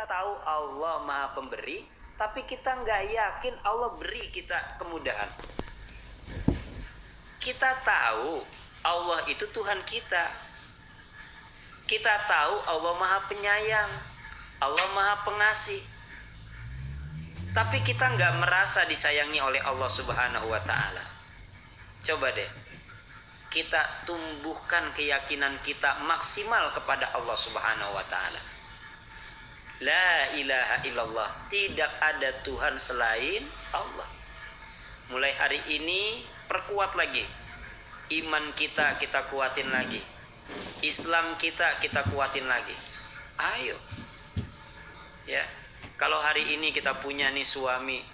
kita tahu Allah Maha Pemberi, tapi kita nggak yakin Allah beri kita kemudahan. Kita tahu Allah itu Tuhan kita. Kita tahu Allah Maha Penyayang, Allah Maha Pengasih. Tapi kita nggak merasa disayangi oleh Allah Subhanahu wa Ta'ala. Coba deh, kita tumbuhkan keyakinan kita maksimal kepada Allah Subhanahu wa Ta'ala. La ilaha illallah, tidak ada Tuhan selain Allah. Mulai hari ini perkuat lagi iman kita kuatin lagi. Islam kita kuatin lagi. Ayo. Ya. Kalau hari ini kita punya nih suami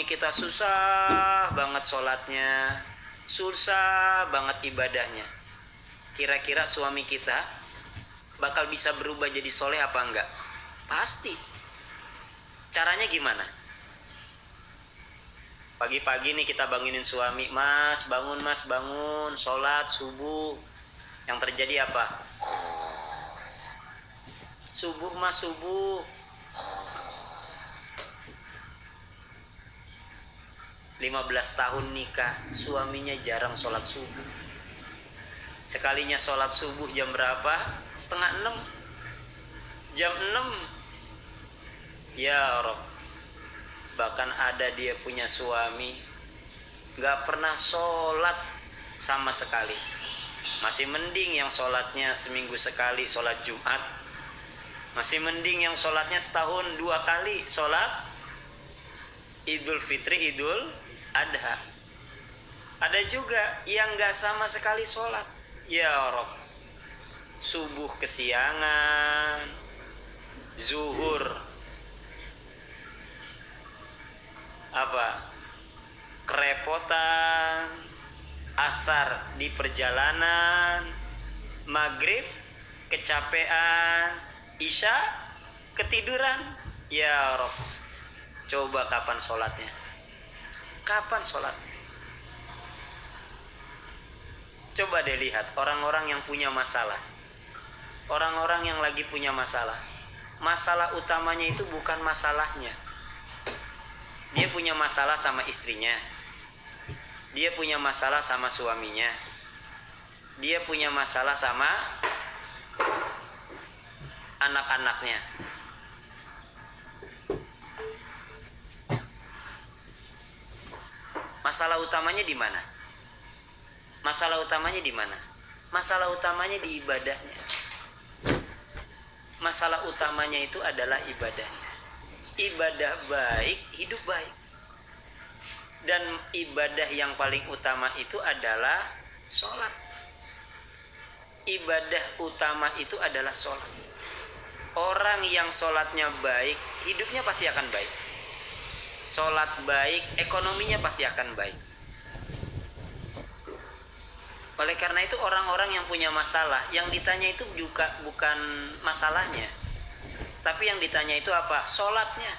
kita susah banget sholatnya, susah banget ibadahnya. Kira-kira suami kita bakal bisa berubah jadi soleh apa enggak? Pasti. Caranya gimana? Pagi-pagi nih kita bangunin suami, mas bangun, sholat subuh. Yang terjadi apa? Subuh mas, subuh. 15 tahun nikah, suaminya jarang sholat subuh. Sekalinya sholat subuh jam berapa? 5:30. Jam 6. Ya Rob. Bahkan ada dia punya suami gak pernah sholat sama sekali. Masih mending yang sholatnya seminggu sekali sholat Jumat. Masih mending yang sholatnya setahun 2 kali sholat Idul Fitri, Idul Adha. Ada juga yang gak sama sekali sholat. Ya Rob. Subuh kesiangan, zuhur kerepotan, asar di perjalanan, maghrib kecapean, isya ketiduran. Ya Rob. Coba kapan sholatnya? Kapan sholatnya? Coba deh lihat orang-orang yang punya masalah. Orang-orang yang lagi punya masalah. Masalah utamanya itu bukan masalahnya. Dia punya masalah sama istrinya. Dia punya masalah sama suaminya. Dia punya masalah sama anak-anaknya. Masalah utamanya di mana? Masalah utamanya di mana? Masalah utamanya di ibadahnya. Masalah utamanya itu adalah ibadahnya. Ibadah baik, hidup baik. Dan ibadah yang paling utama itu adalah sholat. Ibadah utama itu adalah sholat. Orang yang sholatnya baik, hidupnya pasti akan baik. Sholat baik, ekonominya pasti akan baik. Oleh karena itu orang-orang yang punya masalah, yang ditanya itu juga bukan masalahnya, tapi yang ditanya itu apa? Sholatnya.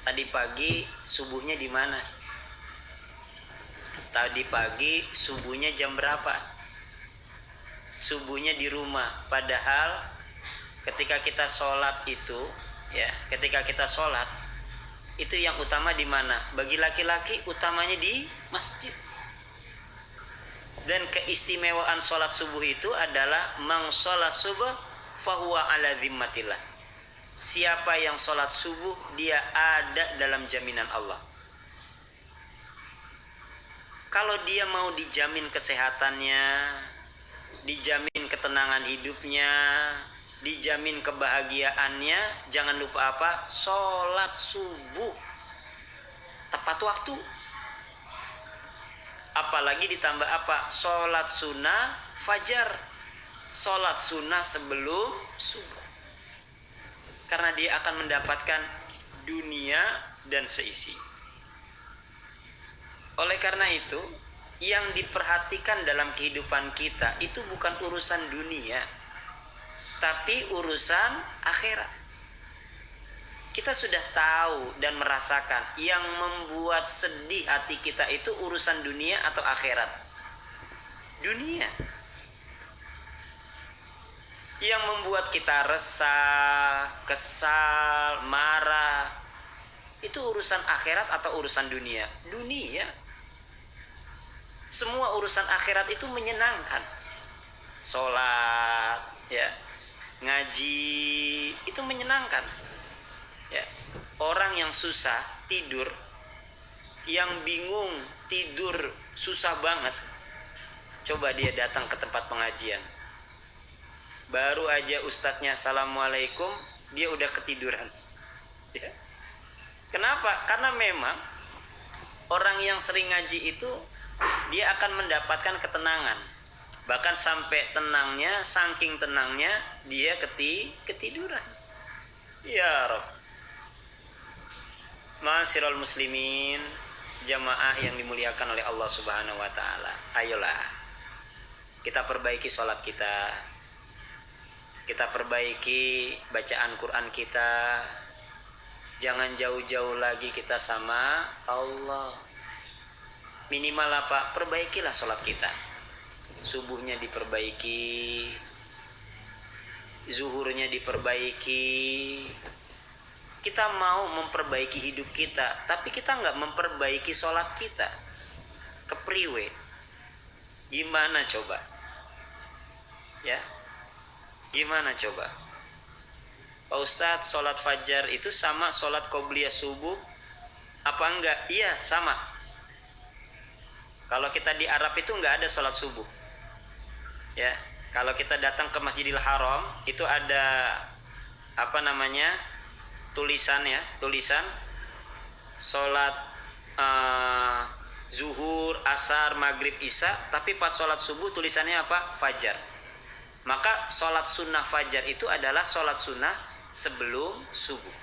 Tadi pagi subuhnya di mana? Tadi pagi subuhnya jam berapa? Subuhnya di rumah. Padahal ketika kita sholat itu, ya, ketika kita sholat itu yang utama di mana? Bagi laki-laki utamanya di masjid. Dan keistimewaan sholat subuh itu adalah mang sholat subuh fahuwa ala dhimmatillah. Siapa yang sholat subuh, dia ada dalam jaminan Allah. Kalau dia mau dijamin kesehatannya, dijamin ketenangan hidupnya, dijamin kebahagiaannya, jangan lupa apa? Sholat subuh tepat waktu. Apalagi ditambah apa? Sholat sunnah fajar. Sholat sunnah sebelum subuh. Karena dia akan mendapatkan dunia dan seisi. Oleh karena itu, yang diperhatikan dalam kehidupan kita itu bukan urusan dunia, tapi urusan akhirat. Kita sudah tahu dan merasakan yang membuat sedih hati kita itu urusan dunia atau akhirat. Dunia. Yang membuat kita resah, kesal, marah, itu urusan akhirat atau urusan dunia? Dunia. Semua urusan akhirat itu menyenangkan. Sholat, ya, ngaji, itu menyenangkan. Ya. Orang yang susah tidur, yang bingung tidur susah banget, coba dia datang ke tempat pengajian. Baru aja ustadznya assalamualaikum, dia udah ketiduran. Ya. Kenapa? Karena memang orang yang sering ngaji itu dia akan mendapatkan ketenangan. Bahkan sampai tenangnya, saking tenangnya dia ketiduran. Ya Rabb. Ma'asyiral muslimin, jamaah yang dimuliakan oleh Allah Subhanahu wa taala. Ayolah kita perbaiki sholat kita. Kita perbaiki bacaan Quran kita. Jangan jauh-jauh lagi kita sama Allah. Minimal apa? Perbaikilah sholat kita. Subuhnya diperbaiki, zuhurnya diperbaiki. Kita mau memperbaiki hidup kita, tapi kita nggak memperbaiki sholat kita. Kepriwe? Gimana coba? Ya, gimana coba? Pak Ustadz, sholat fajar itu sama sholat qobliyah subuh apa enggak? Iya, sama. Kalau kita di Arab itu nggak ada sholat subuh. Ya, kalau kita datang ke Masjidil Haram itu ada apa namanya, tulisan sholat zuhur, asar, maghrib, isya, tapi pas sholat subuh tulisannya apa? Fajar. Maka sholat sunnah fajar itu adalah sholat sunnah sebelum subuh,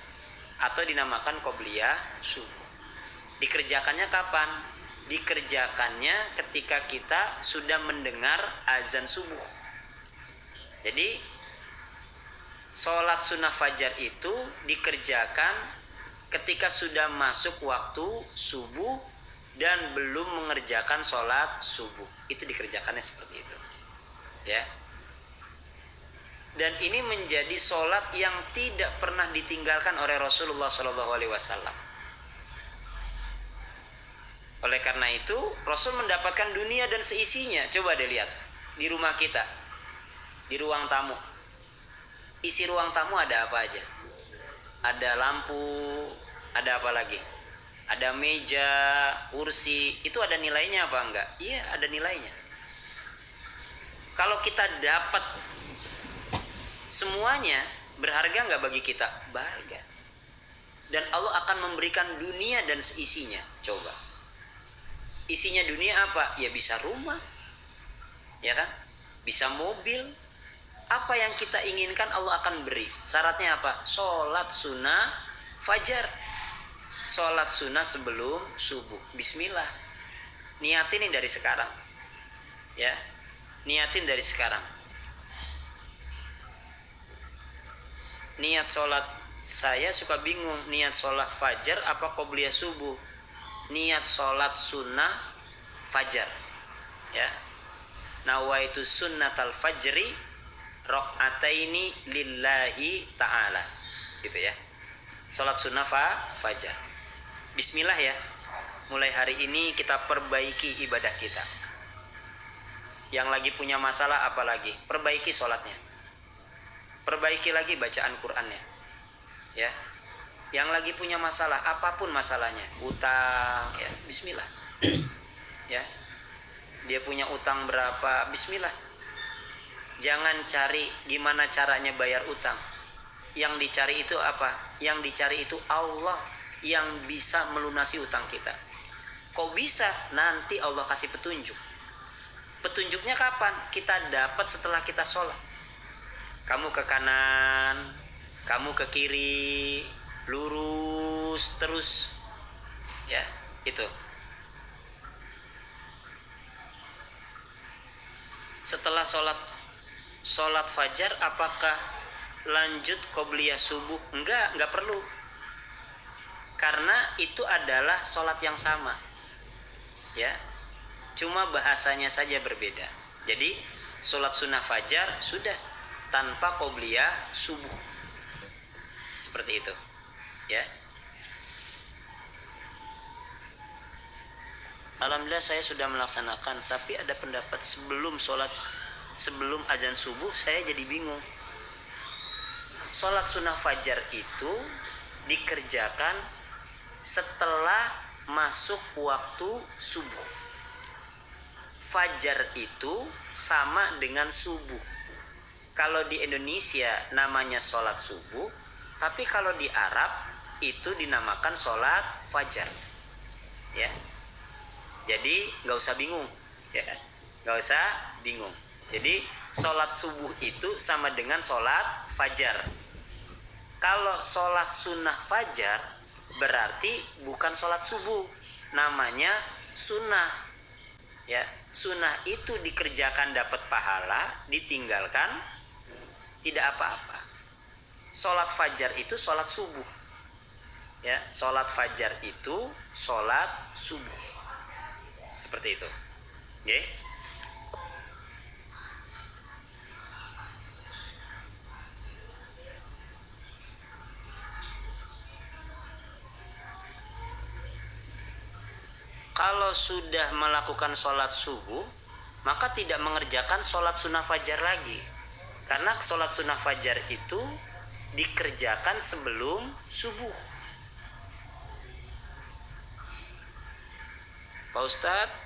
atau dinamakan qobliyah subuh. Dikerjakannya kapan? Dikerjakannya ketika kita sudah mendengar azan subuh. Jadi sholat sunnah fajar itu dikerjakan ketika sudah masuk waktu subuh dan belum mengerjakan sholat subuh. Itu dikerjakannya seperti itu, ya. Dan ini menjadi sholat yang tidak pernah ditinggalkan oleh Rasulullah SAW. Oleh karena itu Rasul mendapatkan dunia dan seisinya. Coba deh lihat di rumah kita, di ruang tamu. Isi ruang tamu ada apa aja? Ada lampu, ada apa lagi? Ada meja, kursi. Itu ada nilainya apa enggak? Iya, ada nilainya. Kalau kita dapat semuanya, berharga enggak bagi kita? Berharga. Dan Allah akan memberikan dunia dan seisinya. Coba. Isinya dunia apa? Ya bisa rumah, ya kan? Bisa mobil. Apa yang kita inginkan Allah akan beri. Syaratnya apa? Sholat sunnah fajar. Sholat sunnah sebelum subuh. Bismillah. Niatin dari sekarang, ya. Niatin dari sekarang. Niat sholat, saya suka bingung. Niat sholat fajar apa qobliyah subuh? Niat sholat sunnah fajar, ya. Nawaitu sunnatal fajri rakaataini lillahi ta'ala, gitu ya. Sholat sunnah fajar. Bismillah ya. Mulai hari ini kita perbaiki ibadah kita. Yang lagi punya masalah apa lagi? Perbaiki sholatnya. Perbaiki lagi bacaan Qur'annya, ya. Yang lagi punya masalah, apapun masalahnya, utang, ya, bismillah. Ya. Dia punya utang berapa? Bismillah. Jangan cari gimana caranya bayar utang. Yang dicari itu apa? Yang dicari itu Allah yang bisa melunasi utang kita. Kok bisa? Nanti Allah kasih petunjuk. Petunjuknya kapan? Kita dapat setelah kita sholat. Kamu ke kanan, kamu ke kiri, lurus terus, ya, itu. Setelah sholat fajar, apakah lanjut qobliyah subuh? Enggak perlu, karena itu adalah sholat yang sama, ya, cuma bahasanya saja berbeda. Jadi sholat sunnah fajar sudah, tanpa qobliyah subuh. Seperti itu, ya. Alhamdulillah saya sudah melaksanakan, tapi ada pendapat sebelum azan subuh saya jadi bingung. Sholat sunnah fajar itu dikerjakan setelah masuk waktu subuh. Fajar itu sama dengan subuh. Kalau di Indonesia namanya sholat subuh, tapi kalau di Arab itu dinamakan sholat fajar, ya. Jadi nggak usah bingung, ya, nggak usah bingung. Jadi sholat subuh itu sama dengan sholat fajar. Kalau sholat sunnah fajar berarti bukan sholat subuh, namanya sunnah. Ya, sunnah itu dikerjakan dapat pahala, ditinggalkan tidak apa-apa. Sholat fajar itu sholat subuh. Ya, sholat fajar itu sholat subuh. Seperti itu. Oke? Kalau sudah melakukan sholat subuh, maka tidak mengerjakan sholat sunnah fajar lagi. Karena sholat sunnah fajar itu dikerjakan sebelum subuh. Pak Ustadz,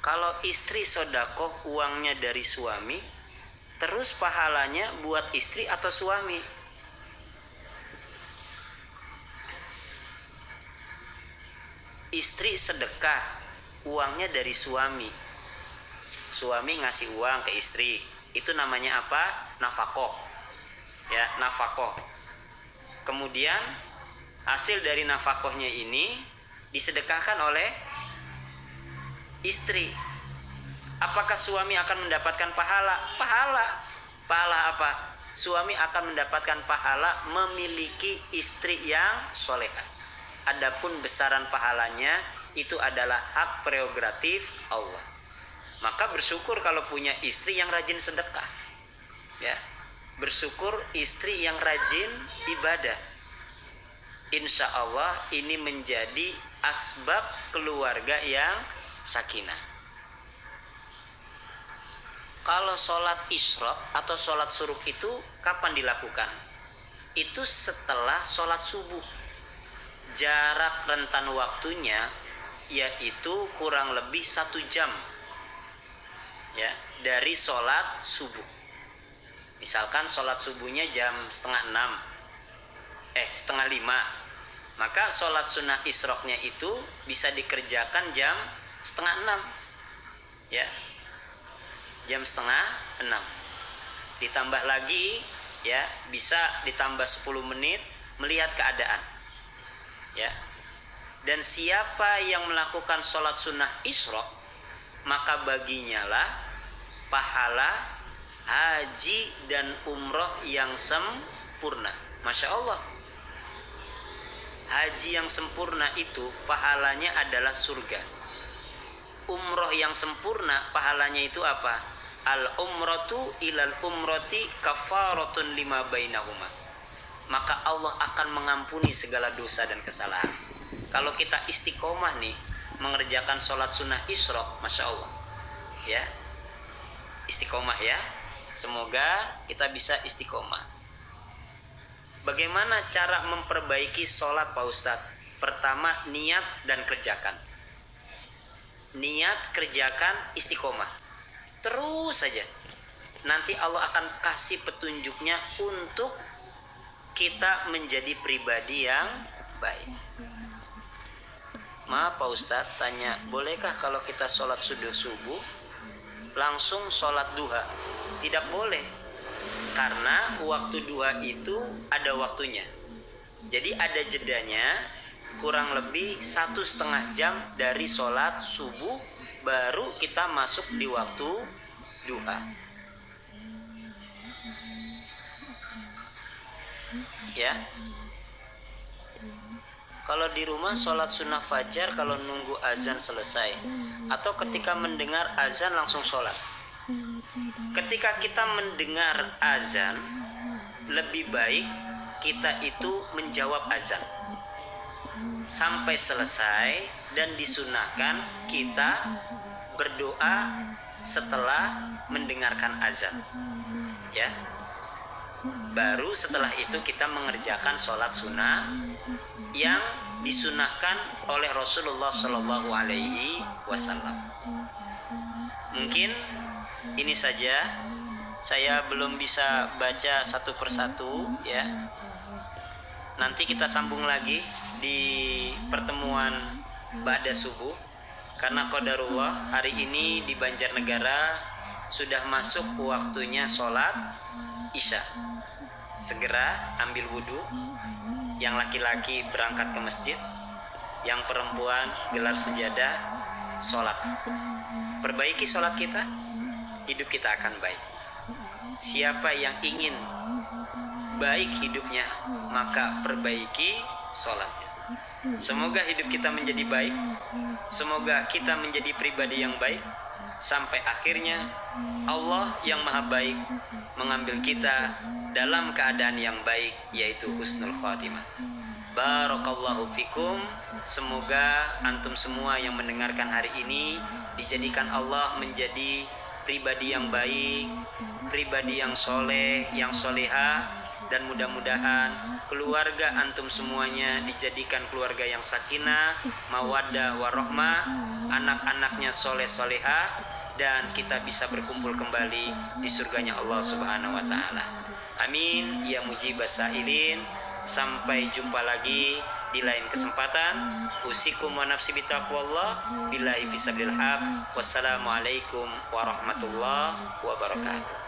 kalau istri sodakoh uangnya dari suami, terus pahalanya buat istri atau suami? Istri sedekah uangnya dari suami, suami ngasih uang ke istri, itu namanya apa? Nafaqoh, ya, nafaqoh. Kemudian hasil dari nafaqohnya ini disedekahkan oleh istri. Apakah suami akan mendapatkan pahala? Pahala apa? Suami akan mendapatkan pahala memiliki istri yang solehah. Adapun besaran pahalanya itu adalah hak prerogatif Allah. Maka bersyukur kalau punya istri yang rajin sedekah, ya. Bersyukur istri yang rajin ibadah. Insya Allah ini menjadi asbab keluarga yang sakinah. Kalau sholat isyraq atau sholat suruh itu kapan dilakukan? Itu setelah sholat subuh. Jarak rentan waktunya yaitu kurang lebih 1 jam, ya, dari sholat subuh. Misalkan sholat subuhnya jam setengah 5, maka sholat sunnah isyraqnya itu bisa dikerjakan jam setengah 6, ya, jam setengah 6. Ditambah lagi, ya, bisa ditambah 10 menit melihat keadaan, ya. Dan siapa yang melakukan sholat sunnah isyraq, maka baginya lah pahala haji dan umroh yang sempurna. Masya Allah, haji yang sempurna itu pahalanya adalah surga. Umroh yang sempurna pahalanya itu apa? Al umratu ilal umrati kafaratun lima bainahuma. Maka Allah akan mengampuni segala dosa dan kesalahan. Kalau kita istiqomah nih mengerjakan sholat sunnah isyraq, Masya Allah, ya, istiqomah, ya. Semoga kita bisa istiqomah. Bagaimana cara memperbaiki sholat, Pak Ustadz? Pertama, niat dan kerjakan. Niat, kerjakan, istiqomah. Terus saja. Nanti Allah akan kasih petunjuknya untuk kita menjadi pribadi yang baik. Maaf Pak Ustadz, tanya, bolehkah kalau kita sholat subuh langsung sholat duha? Tidak boleh, karena waktu duha itu ada waktunya. Jadi ada jedanya kurang lebih 1,5 jam dari sholat subuh baru kita masuk di waktu duha. Ya, kalau di rumah sholat sunnah fajar kalau nunggu azan selesai, atau ketika mendengar azan langsung sholat. ketika kita mendengar azan, lebih baik kita itu menjawab azan sampai selesai, dan disunahkan kita berdoa setelah mendengarkan azan, ya. Baru setelah itu kita mengerjakan sholat sunnah yang disunahkan oleh Rasulullah Shallallahu Alaihi Wasallam. Mungkin ini saja, saya belum bisa baca satu persatu, ya. Nanti kita sambung lagi di pertemuan ba'da subuh, karena qadarullah hari ini di Banjarnegara sudah masuk waktunya sholat isya. Segera ambil wudhu, yang laki-laki berangkat ke masjid, yang perempuan gelar sejadah, sholat. Perbaiki sholat kita, hidup kita akan baik. Siapa yang ingin baik hidupnya, maka perbaiki sholatnya. Semoga hidup kita menjadi baik, semoga kita menjadi pribadi yang baik, sampai akhirnya Allah yang maha baik mengambil kita dalam keadaan yang baik, yaitu husnul khatimah. Barakallahu fikum. Semoga antum semua yang mendengarkan hari ini dijadikan Allah menjadi pribadi yang baik, pribadi yang soleh, yang soleha, dan mudah-mudahan keluarga antum semuanya dijadikan keluarga yang sakinah, mawaddah, warahmah, anak-anaknya soleh soleha, dan kita bisa berkumpul kembali di surganya Allah Subhanahu wa Ta'ala. Amin ya mujibas sa'ilin. Sampai jumpa lagi di lain kesempatan. Usikum wa nafsi bitaqwallah. Billahi fisabilil haq. Wassalamualaikum warahmatullahi wabarakatuh.